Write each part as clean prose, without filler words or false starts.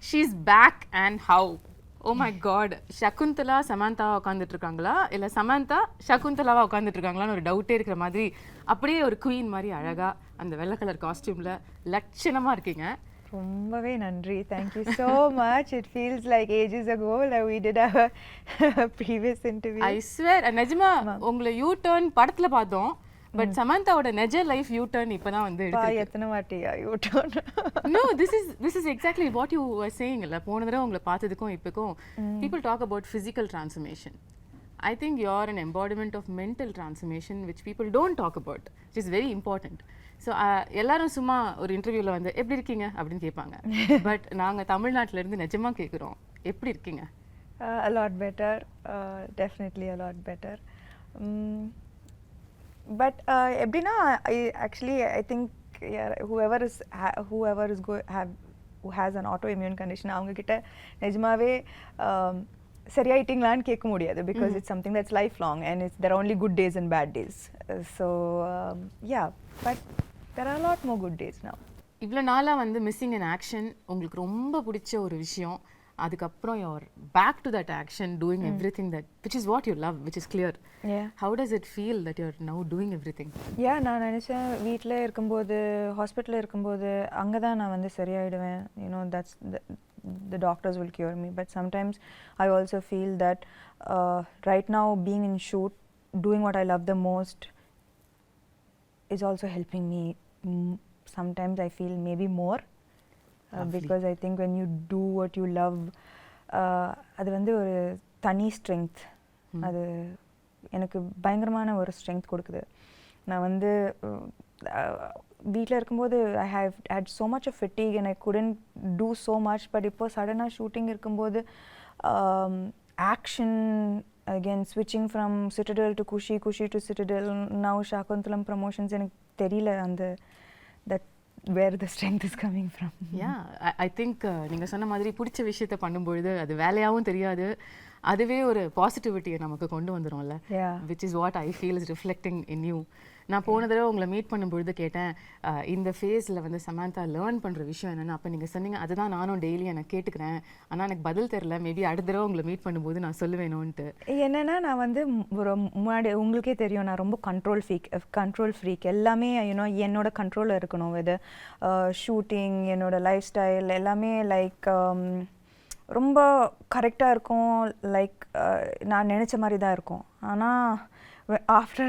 she's back and how? Oh my god, Shakuntala Samantha உட்கார்ந்துட்டு இருக்காங்களா இல்ல சமந்தா சகுந்தலாவா உட்கார்ந்துட்டு இருக்காங்களான்னு ஒரு டவுட்டே இருக்கிற மாதிரி அப்படியே ஒரு குயின் மாதிரி அழகா அந்த வெள்ளை கலர் காஸ்டியூம்ல லட்சணமா இருக்கீங்க. ரொம்பவே நன்றி. Thank you so much. It feels like ages ago that we did our previous interview. I swear நிஜமா உங்களை யூ டர்ன் படத்துல பார்த்தோம். பட் சமந்தாவோட நெஜ லைஃப் யூ டர்ன் இப்பதான் வந்து எடுத்து எத்தனை வாட்டியா U turn? No, this is exactly what you were saying. இல்ல போன தடவை உங்களை பார்த்ததுக்கும் இப்போக்கும் people talk about physical transformation. I think you're an embodiment of mental transformation which people don't talk about, which is very important. So எல்லாரும் சும்மா ஒரு இன்டர்வியூல வந்து எப்படி இருக்கீங்க அப்படின்னு கேட்பாங்க. பட் நாங்க தமிழ்நாட்டுல இருந்து நிஜமா கேக்குறோம், எப்படி இருக்கீங்க? A lot better, definitely a lot better. But எப்படின்னா I think whoever who has an autoimmune condition அவங்க கிட்ட நிஜமாவே சரியாயிட்டீங்களான்னு கேட்க முடியாது because it's something that's lifelong and there are only good days and bad days. So yeah, but there are a lot more good days now. இவ்வளோ நாளா வந்து missing in action உங்களுக்கு ரொம்ப பிடிச்ச ஒரு விஷயம், அதுக்கப்புறம் you're back to that action doing everything that which is what you love, which is clear. Yeah. How does it feel that you're now doing everything? Yeah, நான் நினைச்சேன் வீட்டில் இருக்கும்போது ஹாஸ்பிட்டலில் இருக்கும்போது அங்கே தான் நான் வந்து சரியாயிடுவேன். You know, that's the doctors will cure me. But sometimes I also feel that right now being in shoot, doing what I love the most is also helping me. Sometimes I feel maybe more. Because I think when you do what you love, அது வந்து ஒரு தனி strength. அது எனக்கு பயங்கரமான ஒரு strength கொடுக்குது. நான் வந்து வீட்டில் இருக்கும்போது I have had so much of fatigue and I couldn't do so much. But இப்போ சடனாக ஷூட்டிங் இருக்கும்போது action again, switching from Citadel to Kushi to Citadel, now Sakuntalam promotions, எனக்கு தெரியல அந்த that where the strength is coming from. Yeah, I think நீங்க சொன்ன மாதிரி பிடிச்ச விஷயத்தை பண்ணும்பொழுது அது வேலையாகவும் தெரியாது, அதுவே ஒரு பாசிட்டிவிட்டியை நமக்கு கொண்டு வந்துடும்ல. which is what I feel is reflecting in you. நான் போன தடவை உங்களை மீட் பண்ணும்பொழுது கேட்டேன் இந்த ஃபேஸில் வந்து சமந்தா லேர்ன் பண்ணுற விஷயம் என்னென்னு. அப்போ நீங்கள் சொன்னீங்க அதுதான் நானும் டெய்லி எனக்கு கேட்டுக்கிறேன், ஆனால் எனக்கு பதில் தெரில, மேபி அடுத்த தடவை உங்களை மீட் பண்ணும்போது நான் சொல்லுவேணும்ன்ட்டு. என்னென்னா நான் வந்து ஒரு முன்னாடி உங்களுக்கே தெரியும் நான் ரொம்ப கண்ட்ரோல் ஃப்ரீக். எல்லாமே என்னோட கண்ட்ரோலில் இருக்கணும். இது ஷூட்டிங், என்னோட லைஃப் ஸ்டைல் எல்லாமே லைக் ரொம்ப கரெக்டாக இருக்கும். லைக் நான் நினச்ச மாதிரி தான் இருக்கும். ஆனால் after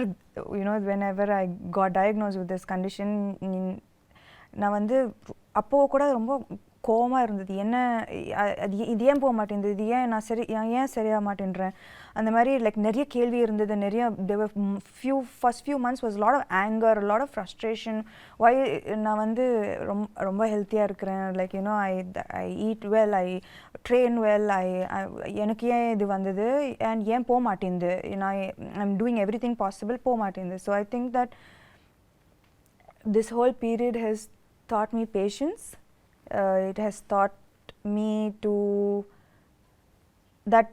whenever I got diagnosed with this condition, நான் வந்து அப்போ கூட ரொம்ப கோவமாக இருந்தது. என்ன இது ஏன் போக மாட்டேங்குது, இது ஏன் நான் ஏன் சரியாக மாட்டேன்றேன், அந்த மாதிரி லைக் நிறைய கேள்வி இருந்தது. நிறைய first few months was a lot of anger, a lot of frustration. why நான் வந்து ரொம்ப ஹெல்த்தியாக இருக்கிறேன், like I eat well, I train well, எனக்கு ஏன் இது வந்தது and ஏன் போக மாட்டேங்குது, I'm doing everything possible, போக மாட்டேங்குது. So I think that this whole period has taught me patience. It has taught me to that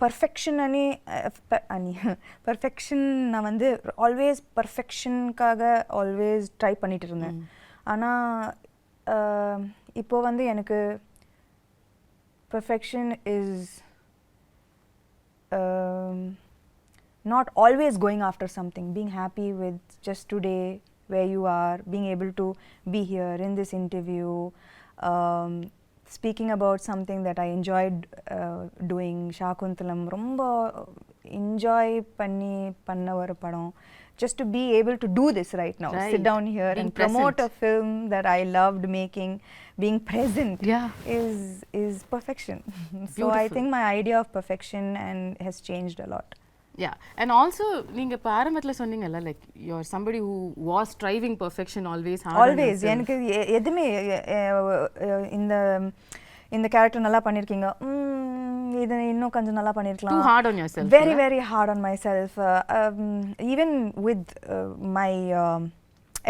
perfection perfection நான் வந்து ஆல்வேஸ் பர்ஃபெக்ஷனுக்காக ஆல்வேஸ் ட்ரை பண்ணிட்டு இருந்தேன். ஆனால் இப்போ வந்து எனக்கு perfection is not always going after something, being happy with just today where you are, being able to be here in this interview, speaking about something that I enjoyed doing. Sakuntalam romba enjoy panna ஒரு படம். Just to be able to do this right now, sit down here being and promote present. A film that I loved making, being present is perfection. So I think my idea of perfection has changed a lot. Yeah, and also நீங்க ஆரம்பத்துல சொன்னீங்கல்ல like you are somebody who was striving perfection always hard always. எனக்கு எதுமே இந்த character நல்லா பண்ணிருக்கீங்க, இது இன்னும் கொஞ்சம் நல்லா பண்ணிருக்கலாம். Too hard on yourself. Very very hard on myself. Even with my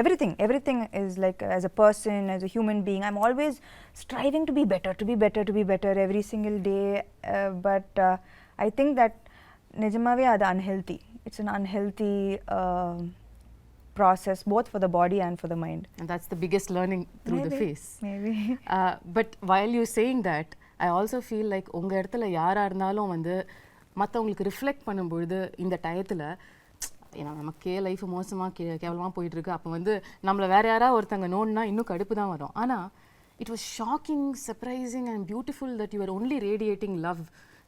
everything is like as a person, as a human being, I'm always striving to be better every single day. But I think that நிஜமாவே அது unhealthy. It's an unhealthy process both for the body and for the mind. And that's the biggest learning through the phase. Maybe. But while you're saying that, I also feel like உங்க இடத்துல யாரா இருந்தாலும் வந்து மற்றவங்களுக்கு reflect பண்ணும்பொழுது இந்த டயத்தில் ஏன்னா நமக்கே லைஃப் மோசமாக கேவலமாக போயிட்டுருக்கு, அப்போ வந்து நம்மளை வேற யாராவது ஒருத்தங்க நோண்டுனா இன்னும் கடுப்பு தான் வரும். ஆனால் it was shocking, surprising and beautiful that you are only radiating love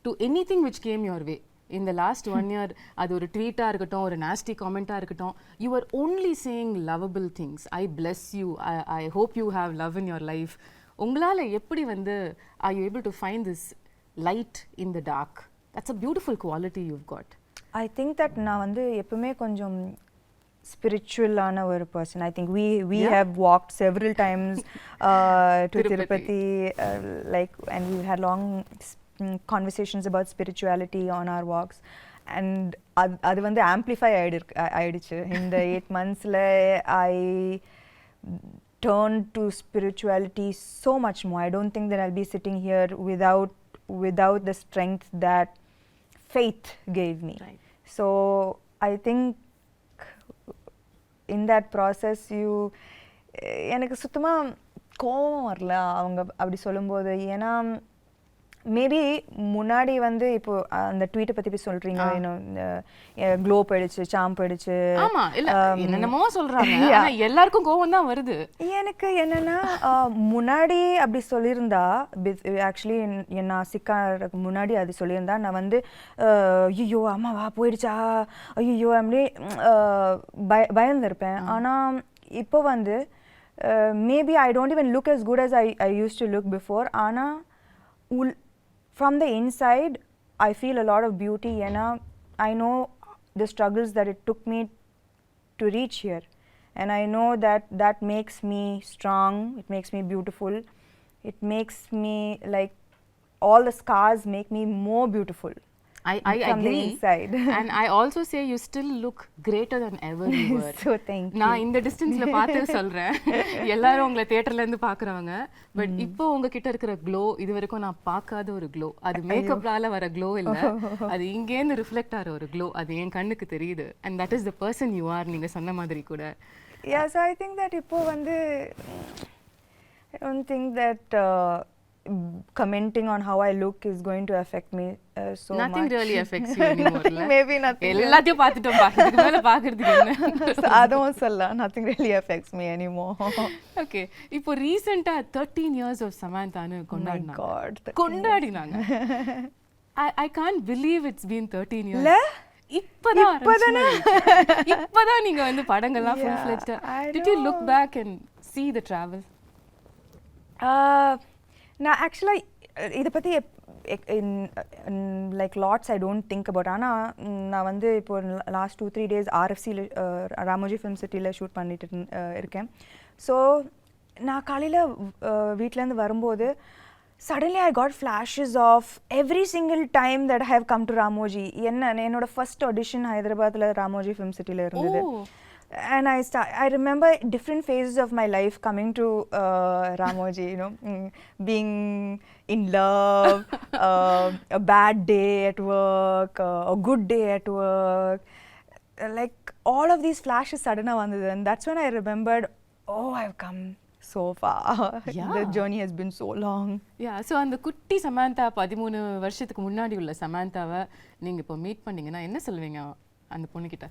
to any thing which game your way. In the last 1 year, அது ஒரு ட்வீட்டாக இருக்கட்டும், ஒரு நாஸ்டி காமெண்ட்டாக இருக்கட்டும், you are only saying lovable things. I bless you. I hope you have love in your life. உங்களால் எப்படி வந்து are you able to find this light in the dark? That's a beautiful quality you've got. I think that நான் வந்து எப்பவுமே கொஞ்சம் spiritual-ஆன ஒரு person. I think we have walked several times to Tirupati, like, and we've had long conversations about spirituality on our walks, and அது வந்து amplify ஆயிடுச்சு இந்த 8 monthsல. I turned to spirituality so much more. I don't think that I'll be sitting here without the strength that faith gave me. Right. So I think in that process எனக்கு சுத்தமா கோவம் வரல அவங்க அப்படி சொல்லும்போது. ஏன்னா மேபி முன்னாடி வந்து இப்போ அந்த ட்வீட்டை பத்தி போய் சொல்றீங்க, க்ளோ போயிடுச்சு, சாம் போயிடுச்சு, ஆமா இல்ல என்னென்னமோ சொல்றாங்க, ஆனா எல்லாருக்கும் கோவம் தான் வருது. எனக்கு என்னன்னா முன்னாடி அப்படி சொல்லியிருந்தா, ஆக்சுவலி நான் சிக்காருக்கு முன்னாடி அது சொல்லியிருந்தா நான் வந்து ஐயோ அம்மாவா போயிடுச்சா, ஐயோ அப்படி பயந்துருப்பேன். ஆனா இப்போ வந்து maybe I don't even look as good as I used to look before. ஆனா from the inside I feel a lot of beauty. I know the struggles that it took me to reach here, and I know that makes me strong, it makes me beautiful, it makes me like all the scars make me more beautiful. I from agree. The inside. And I also say you still look greater than ever you were. So thank you. நான் இந்த டிஸ்டன்ஸ்ல பார்த்து சொல்றேன், எல்லாரும் உங்களை தியேட்டர்ல இருந்து பாக்குறவங்க, பட் இப்போ உங்ககிட்ட இருக்கிற க்ளோ இது வரைக்கும் நான் பார்க்காத ஒரு க்ளோ. அது மேக்கப்லால வர க்ளோ இல்ல, அது இங்கேருந்து ரிஃப்ளெக்ட் ஆகிற ஒரு க்ளோ. அது என் கண்ணுக்கு தெரியுது. and that is the person you are. நீங்க சொன்ன மாதிரி கூட. Yeah, so I think that இப்போ வந்து I don't think that commenting on how I look is going to affect me so nothing much. really affects you anymore. Maybe nothing. எல்லாத்தையும் பார்த்துட்டோம், இதுக்கு மேல பார்க்கிறதுக்கு என்ன. அதுவும் சொல்லலாம், nothing really affects me anymore. Okay, இப்போ ரீசெண்டா 13 years of Samanthaன்னு கொண்டாடினாங்க. I can't believe it's been 13 years. இப்பதான் நீங்க வந்து படங்கள்லாம் full fledged. Did you look back and see the travel? நான் ஆக்சுவலாக இதை பற்றி like lots I don't think about. ஆனால் நான் வந்து இப்போ லாஸ்ட் 2-3 days RFCயில் ராமோஜி ஃபிலிம் சிட்டியில் ஷூட் பண்ணிட்டு இருக்கேன். ஸோ நான் காலையில் வீட்டிலேருந்து வரும்போது suddenly I got flashes of every single time that I have come to Ramoji. என்னோட ஃபர்ஸ்ட் ஆடிஷன் ஹைதராபாத்தில் ராமோஜி ஃபிலிம் சிட்டியில் இருந்தது. And I remember different phases of my life coming to Ramoji, being in love, a bad day at work, a good day at work, like all of these flashes suddenly vandhu, and that's when I remembered, oh, I've come so far. Yeah. The journey has been so long. Yeah, so அந்த குட்டி சமந்தா 13 வருஷத்துக்கு முன்னாடி உள்ள சமந்தாவை நீங்க இப்போ meet பண்ணீங்கன்னா என்ன சொல்வீங்க அந்த பொண்ணு கிட்ட?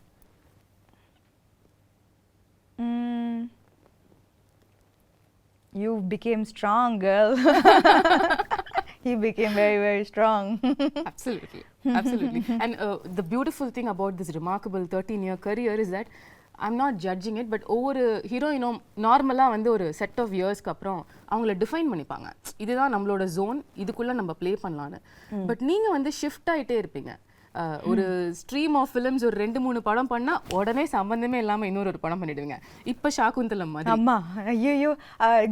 You became strong, girl. He became very, very strong. Absolutely. And the beautiful thing about this remarkable 13-year career is that I'm not judging it, but ஒவ்வொரு ஹீரோயினும் நார்மலாக வந்து ஒரு செட் ஆஃப் இயர்ஸ்க்கு அப்புறம் அவங்கள டிஃபைன் பண்ணிப்பாங்க, இதுதான் நம்மளோட ஜோன், இதுக்குள்ளே நம்ம ப்ளே பண்ணலான்னு. பட் நீங்கள் வந்து ஷிஃப்ட் ஆகிட்டே இருப்பீங்க. ஒரு ஸ்ட்ரீம் ஆஃப் ஃபிலிம்ஸ் ஒரு 2-3 படம் பண்ணா உடனே சம்பந்தமே இல்லாம இன்னொரு படம் பண்ணிடுவீங்க. இப்ப சாக்குந்தலம் மாதிரி. அம்மா ஐயோ,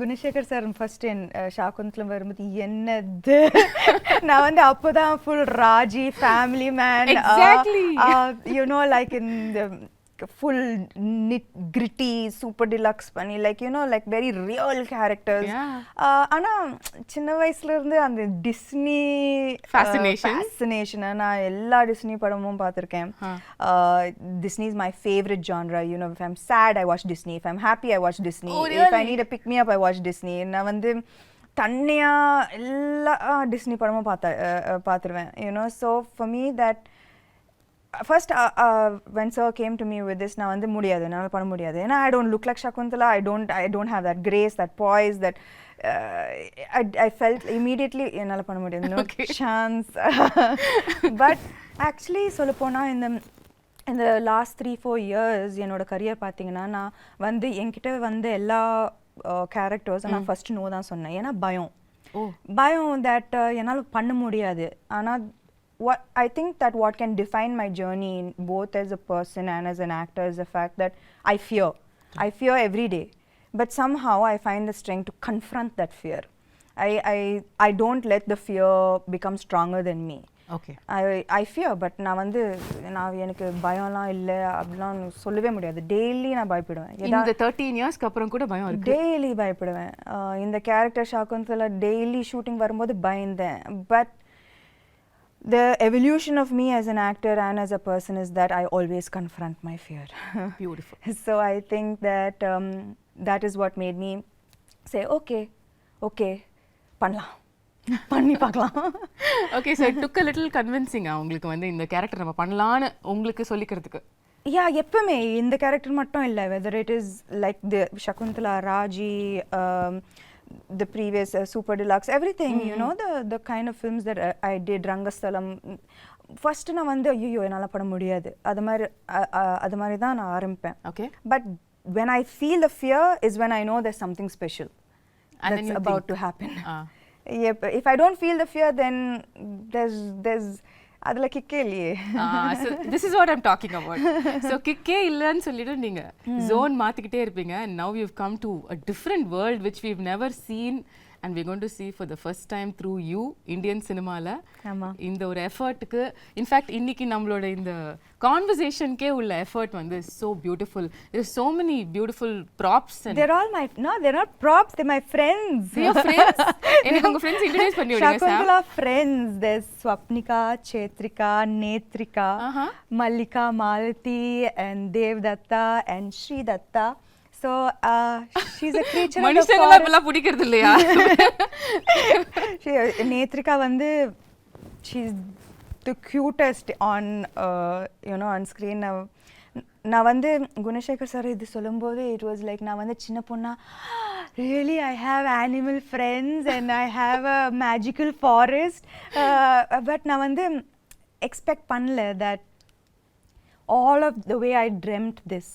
குணசேகர் சார் ஃபர்ஸ்ட் சாக்குந்தலம் வரும்போது என்னது, நான் வந்து அப்போதான் full Raji family man, Exactly. like in the full gritty super deluxe பண்ணி like you know like very real characters. ஆனா சின்ன வயசுல இருந்து அந்த டிஸ்னி fascination நான் எல்லா டிஸ்னி படமும் பார்த்திருக்கேன். Disney is my favorite genre. You know, if I'm sad I watch Disney, if I'm happy I watch Disney. Oh, really? If I need a pick me up I watch Disney. நான் வந்து தன்னியா எல்லா Disney படமும் பார்த்துருவேன். You know, so for me that first when sir came to me with this நான் வந்து முடியாது, என்னால் பண்ண முடியாது, ஏன்னா I don't look like Shakuntala, I don't have that grace, that poise, that I felt immediately என்னால் பண்ண முடியாது, no chance. But actually சொல்லப்போனா இந்த லாஸ்ட் 3-4 years என்னோட கரியர் பார்த்தீங்கன்னா நான் வந்து என்கிட்ட வந்து எல்லா கேரக்டர்ஸ் நான் ஃபர்ஸ்ட் நோ தான் சொன்னேன். ஏன்னா பயம் தட் என்னால் பண்ண முடியாது. ஆனால் what I think that what can define my journey both as a person and as an actor is the fact that I fear every day, but somehow I find the strength to confront that fear. I don't let the fear become stronger than me. Okay. I fear, but நான் வந்து எனக்கு பயம்லாம் இல்லை அப்படிலாம் சொல்லவே முடியாது. Daily நான் பயப்படுவேன். இந்த 13 இயர்ஸ்க்கு அப்புறம் கூட பயம் இருக்கு? டெய்லி பயப்படுவேன். இந்த கேரக்டர் ஷாக்குந்தலா டெய்லி ஷூட்டிங் வரும்போது பயந்தேன். But the evolution of me as an actor and as a person is that I always confront my fear. Beautiful. So I think that that is what made me say okay பண்ணலாம், பண்ணி பார்க்கலாம். Okay, so it took a little convincing உங்களுக்கு வந்து இந்த character நம்ம பண்ணலாம்னு உங்களுக்கு சொல்லிக்கிறதுக்கு. எப்பவுமே இந்த கேரக்டர் மட்டும் இல்லை, whether it is like the Shakuntala, Raji, the previous super deluxe, everything, you know, the kind of films that I did, Rangastalam, first நான் வந்து ஐயோ என்னால் பண்ண முடியாது, அது மாதிரி தான் நான் ஆரம்பிப்பேன். Okay. But when I feel the fear is when I know there's something special and that's about to happen. If I don't feel the fear, then there's அதுல கிக்கே இல்லையே. So this is what I'm talking about. So கிக்கே இல்லன்னு சொல்லிட்டு நீங்க zone மாத்திக்கிட்டே இருப்பீங்க, and now you've come to a different world which we've never seen and we're going to see for the first time through you, Indian cinema-ல. இந்த ஒரு எஃபர்ட்டுக்கு in fact இன்னைக்கு நம்மளோட இந்த கான்வர்சேஷனுக்கே உள்ள எஃபர்ட் வந்து so beautiful. There's so many beautiful props and they're not props, they're my friends. Your friends? எனக்கு உங்க friends introduce பண்ணி விடுங்க sir. Shakuntala friends, there's Swapnika, Chetrika, Netrika, Mallika, Malati and Devdatta and Sri Datta. So she's a creature of the மனுஷங்கள இப்பலாம் பிடிக்கிறது இல்லையா? Netrika வந்து she's the cutest on you know on screen. நான் வந்து Gunasekar sir இது சொல்லும்போது it was like நான் வந்து சின்ன பொண்ணா really I have animal friends and I have a magical forest, but நான் வந்து expect பண்ணல that all of the way I dreamt this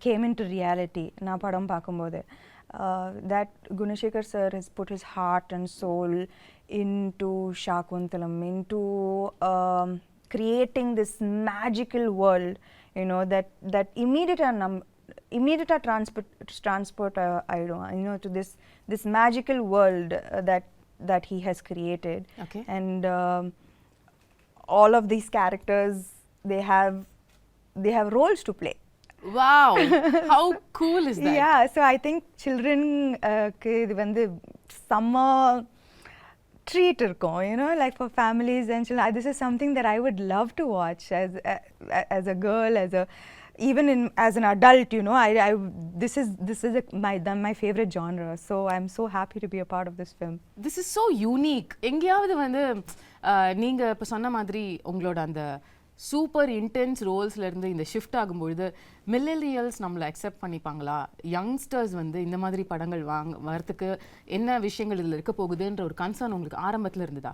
came into reality. நான் படம் பார்க்கும்போது that Gunashekar sir has put his heart and soul into Shakuntalam, into creating this magical world, you know, that immediate transport I don't, you know, to this magical world that he has created. Okay. And all of these characters, they have roles to play. Wow, how cool is that? Yeah, so I think children இது வந்து summer treat இருக்கும், you know, like for families and children. This is something that I would love to watch as a girl, even as an adult, you know. This is my favorite genre, so I'm so happy to be a part of this film. This is so unique. எங்கயாவது வந்து நீங்க இப்ப சொன்ன மாதிரி உங்களோட அந்த super intense ரோல்ஸ்ல இருந்து இந்த ஷிஃப்ட் ஆகும்பொழுது மில்லேனியல்ஸ் நம்மளை அக்செப்ட் பண்ணிப்பாங்களா, யங்ஸ்டர்ஸ் வந்து இந்த மாதிரி படங்கள் வரதுக்கு என்ன விஷயங்கள் இதில் இருக்க போகுதுன்ற ஒரு கன்சர்ன் உங்களுக்கு ஆரம்பத்தில் இருந்ததா?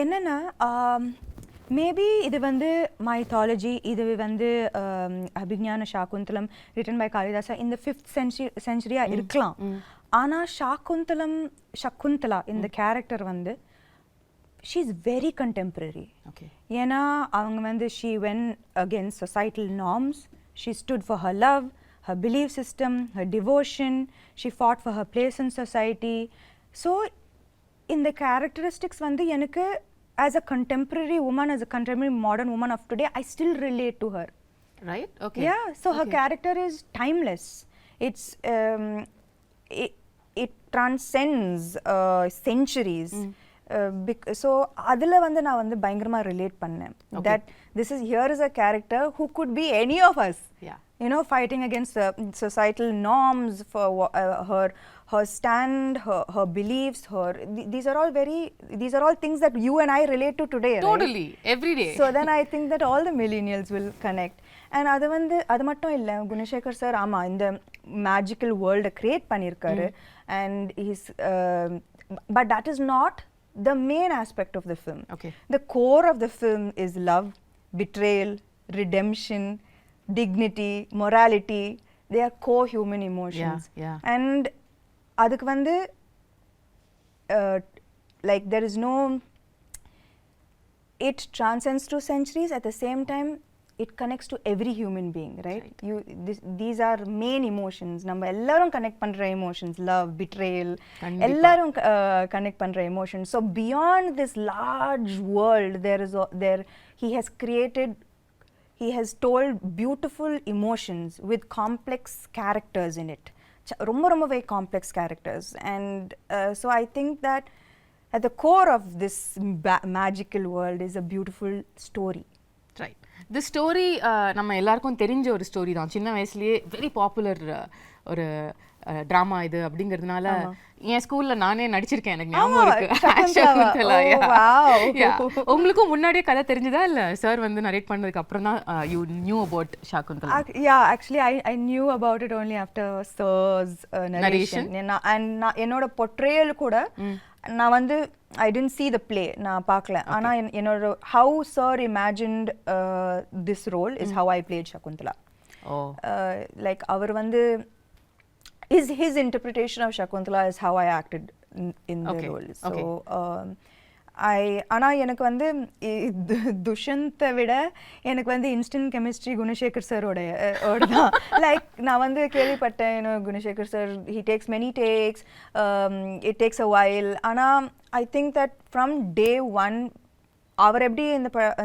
என்னன்னா மேபி இது வந்து மைத்தாலஜி, இது வந்து அபிஞான சாகுந்தலம் ரிட்டன் பை காளிதாசா இந்த 5th century இருக்கலாம். ஆனால் சகுந்தலா இந்த கேரக்டர் வந்து she is very contemporary. Okay. ஏன்னா அவங்க வந்து she went against societal norms, she stood for her love, her belief system, her devotion, she fought for her place in society. So இந்த characteristics வந்து எனக்கு as a contemporary woman, as a contemporary modern woman of today, I still relate to her. right? Okay. Yeah, so her character is timeless. It's it transcends centuries. So adula vandu na vandu பயங்கரமா relate பண்ணேன். That this is here is a character who could be any of us. Yeah. You know, fighting against societal norms for her stand, her beliefs, these are all things that you and I relate to today. Totally, right? every day. So then I think that all the millennials will connect. And அது மட்டும் இல்ல, Gunasekar sir ஆமா இந்த magical வேர்ல்டை create பண்ணியிருக்காரு. And he's but that is not the main aspect of the film. Okay. The core of the film is love, betrayal, redemption, dignity, morality. They are core human emotions. Yeah. And adukku vandu like there is no, it transcends through centuries. At the same time it connects to every human being, right? These are main emotions. நம்ம எல்லாரும் connect பண்ற emotions, love, betrayal, எல்லாரும் connect பண்ற emotions. So beyond this large world, he has told beautiful emotions with complex characters in it. ரொம்ப very complex characters. And so I think that at the core of this magical world is a beautiful story. Right. The story நம்ம எல்லாருக்கும் தெரிஞ்ச ஒரு story தான். சின்ன வயசுலயே very popular ஒரு drama இது அப்படிங்கிறதுனால என் ஸ்கூல்ல நானே நடிச்சிருக்கேன், எனக்கு ஞாபகம் இருக்கு. சகுந்தலா. உங்களுக்கும் முன்னாடியே கதை தெரிஞ்சதா இல்ல சார் வந்து நரேட் பண்ணதுக்கு அப்புறம் தான் you knew about Shakuntala? Yeah, actually I knew about it only after sir's narration. And என்னோட portrayal கூட நான் வந்து I didn't see the play, நான் பார்க்கல. ஆனா என்னோட how sir imagined this role is how I played Shakuntala. Like அவர் வந்து his interpretation of Shakuntala is how I acted in the role. So ஆனா எனக்கு வந்து துஷந்தை விட எனக்கு வந்து இன்ஸ்டன்ட் கெமிஸ்ட்ரி குணசேகர் சாரோட தான். லைக் நான் வந்து கேள்விப்பட்டேன், Gunasekar sir he takes many takes, it takes a while. ஆனா I think that from day one அவர் எப்படி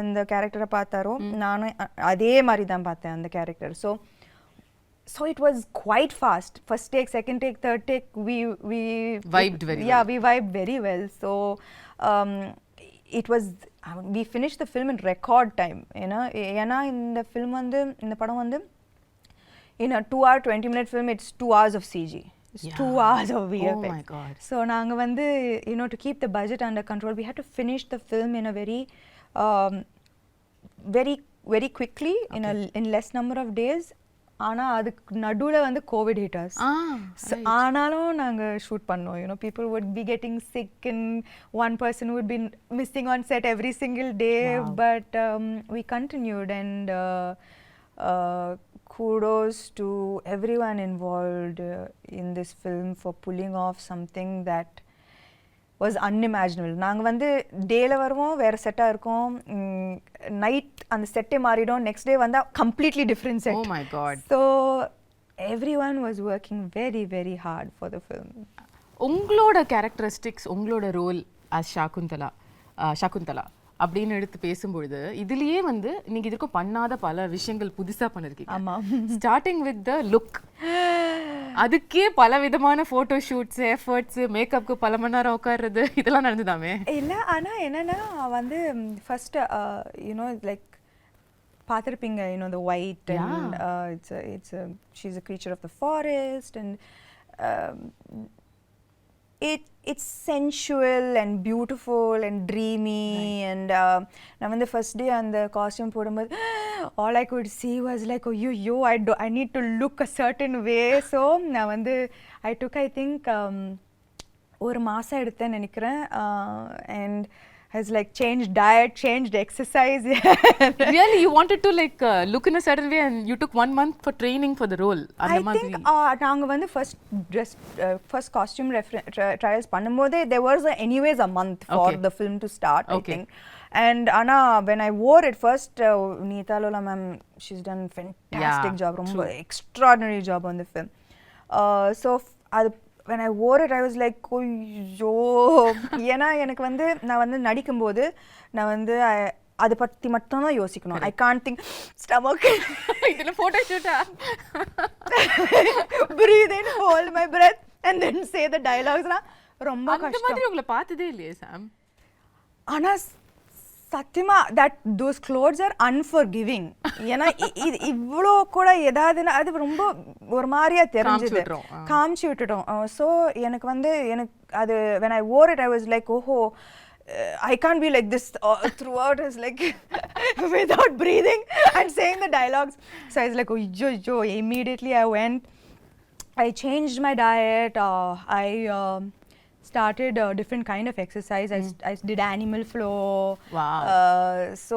இந்த கேரக்டரை பார்த்தாரோ நானும் அதே மாதிரி தான் பார்த்தேன் அந்த character. So it was quite fast. First take, second take, third take, we vibed very well. Yeah, we vibed very well. So it was, we finished the film in record time. You know, ஏன்னா இந்த film வந்து இந்த படம் வந்து in a 2-hour 20-minute film, it's 2 hours of CG. It's 2 hours of VFX. Oh my God. So நாங்க வந்து to keep the budget under control, we had to finish the film in a very quickly, in less number of days. ஆனா அதுக்கு நடுவுல வந்து Covid hit us. ஆனாலும் நாங்க shoot பண்ணோம். People would be getting sick and one person would be missing on set every single day. Wow. But we continued, and kudos to everyone involved in this film for pulling off something that was unimaginable. நாங்க வந்து டேல வருவோம், வேற செட்டா இருக்கும், night அந்த செட்டே மாறிடும், நெக்ஸ்ட் டே வந்தா completely different set. Oh my God. So everyone was working very very hard for the film. உங்களோட கேரக்டரிஸ்டிக்ஸ், உங்களோட ரோல் as சகுந்தலா அப்படின்னு எடுத்து பேசும்பொழுது இதுலயே வந்து நீங்க இதுக்கும் பண்ணாத பல விஷயங்கள் புதுசா பண்ணிருக்கீங்க. ஆமா. ஸ்டார்டிங் வித் த லுக், அதுக்கே பல விதமான போட்டோ ஷூட்ஸ், எஃபர்ட்ஸ், மேக்கப்க்கு பல மணி நேரம் உட்கார்றது, இதெல்லாம் நடந்துதாமே? இல்ல, ஆனா என்னன்னா வந்து ஃபர்ஸ்ட் லைக் பார்த்திருப்பீங்க, the white and she's a creature of the forest, and it's sensual and beautiful and dreamy. Right. And நான் வந்து ஃபர்ஸ்ட் டே அந்த காஸ்டியூம் போடும்போது all I could see was like, oh I need to look a certain way. So நான் வந்து I took, I think ஒரு மாசம் எடுத்தேன்னு நினைக்கிறேன். And has like changed diet, changed exercise. Really, you wanted to like look in a certain way, and you took 1 month for training for the role? I think நாங்க வந்து first costume trials பண்ணும்போது there was anyways a month for the film to start. I think. And Anna, when I wore it first, யதளம ma'am, she's done fantastic job, ரொம்ப extraordinary job on the film. So when I wore it, I was like, ஐயோ, ஏன்னா எனக்கு வந்து நான் வந்து நடிக்கும்போது நான் வந்து அதை பற்றி மட்டும்தான் யோசிக்கணும். ஐ கான்ட் திங்க் ஸ்டமக் இதுல photo ஷூட்டா breathe in, hold my breath and then say the dialogues ரொம்ப அந்த கஷ்டம். மாதிரி உங்களை பார்த்ததே இல்லையே சாம். ஆனா சத்தியமா that those clothes are unforgiving. ஏன்னா இவ்வளோ கூட ஏதாவதுன்னா அது ரொம்ப ஒரு மாதிரியா தெரிஞ்சது, காமிச்சு விட்டுட்டோம். ஸோ எனக்கு அது when I wore it I was like oh I can't be like this throughout. It's like without breathing and saying the dialogues. So I was like oh immediately I went, I changed my diet, I started a different kind of exercise. I did animal flow. Wow. So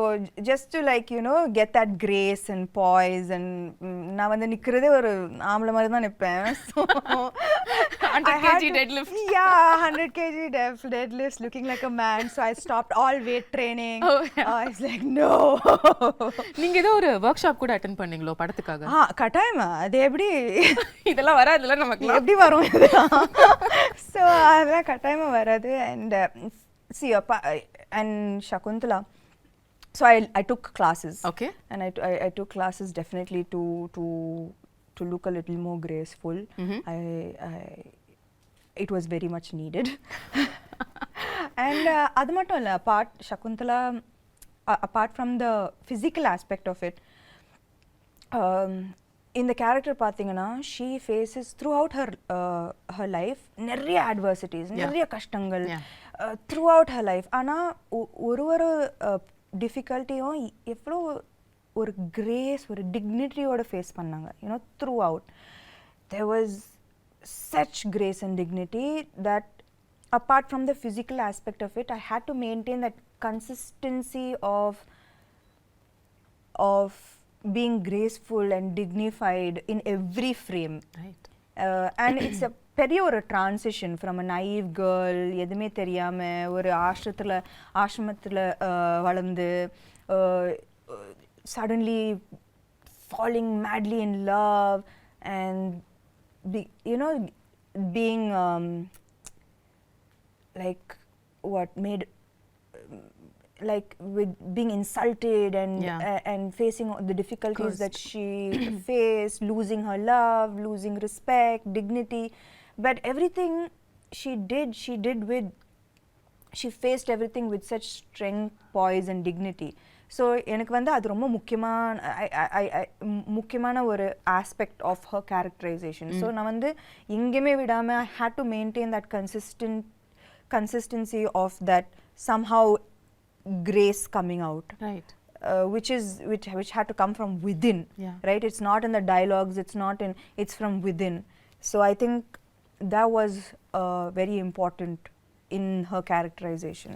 just to like get that grace and poise and நான் வந்து நிக்கிறதே ஒரு ஆம்பளை மாதிரி தான் நிப்பேன். So 100 kg deadlift. Yeah, 100 kg deadlift looking like a man. So I stopped all weight training. I was like no. நீங்க ஏதோ ஒரு work shop கூட அட்டெண்ட் பண்ணீங்களோ படத்துக்காக? கட்டாயமா. அது எப்படி இதெல்லாம் வராதுல நமக்கு. எப்படி வரும் இதெல்லாம்? So அதெல்லாம் கட்டாயமா வராது. And see and Shakuntala, so I took classes. Okay. And I took classes definitely to look a little more graceful. It was very much needed. And அது மட்டும் இல்ல, Shakuntala apart from the physical aspect of it, இந்த character பார்த்தீங்கன்னா she faces throughout her life நிறைய adversities, நிறைய கஷ்டங்கள் throughout her life. ஆனால் ஒரு டிஃபிகல்ட்டியும் எவ்வளோ ஒரு கிரேஸ், ஒரு டிக்னிட்டியோட ஃபேஸ் பண்ணாங்க. throughout there was such grace and dignity that apart from the physical aspect of it I had to maintain that consistency of being graceful and dignified in every frame. Right. And it's a பெரிய ஒரு transition from a naive girl, எதுவுமே தெரியாம ஒரு ஆசிரமத்தில் வளர்ந்து suddenly falling madly in love and being like what made like with being insulted and facing the difficulties that she faced, losing her love, losing respect, dignity, but everything she faced everything with such strength, poise and dignity. So எனக்கு வந்து அது ரொம்ப முக்கியமான ஒரு aspect of her characterization. So நான் வந்து எங்கேயுமே விடாம I had to maintain that consistency of that somehow grace coming out, right? Which had to come from within, right? It's not in the dialogues, it's from within. So I think that was very important in her characterization.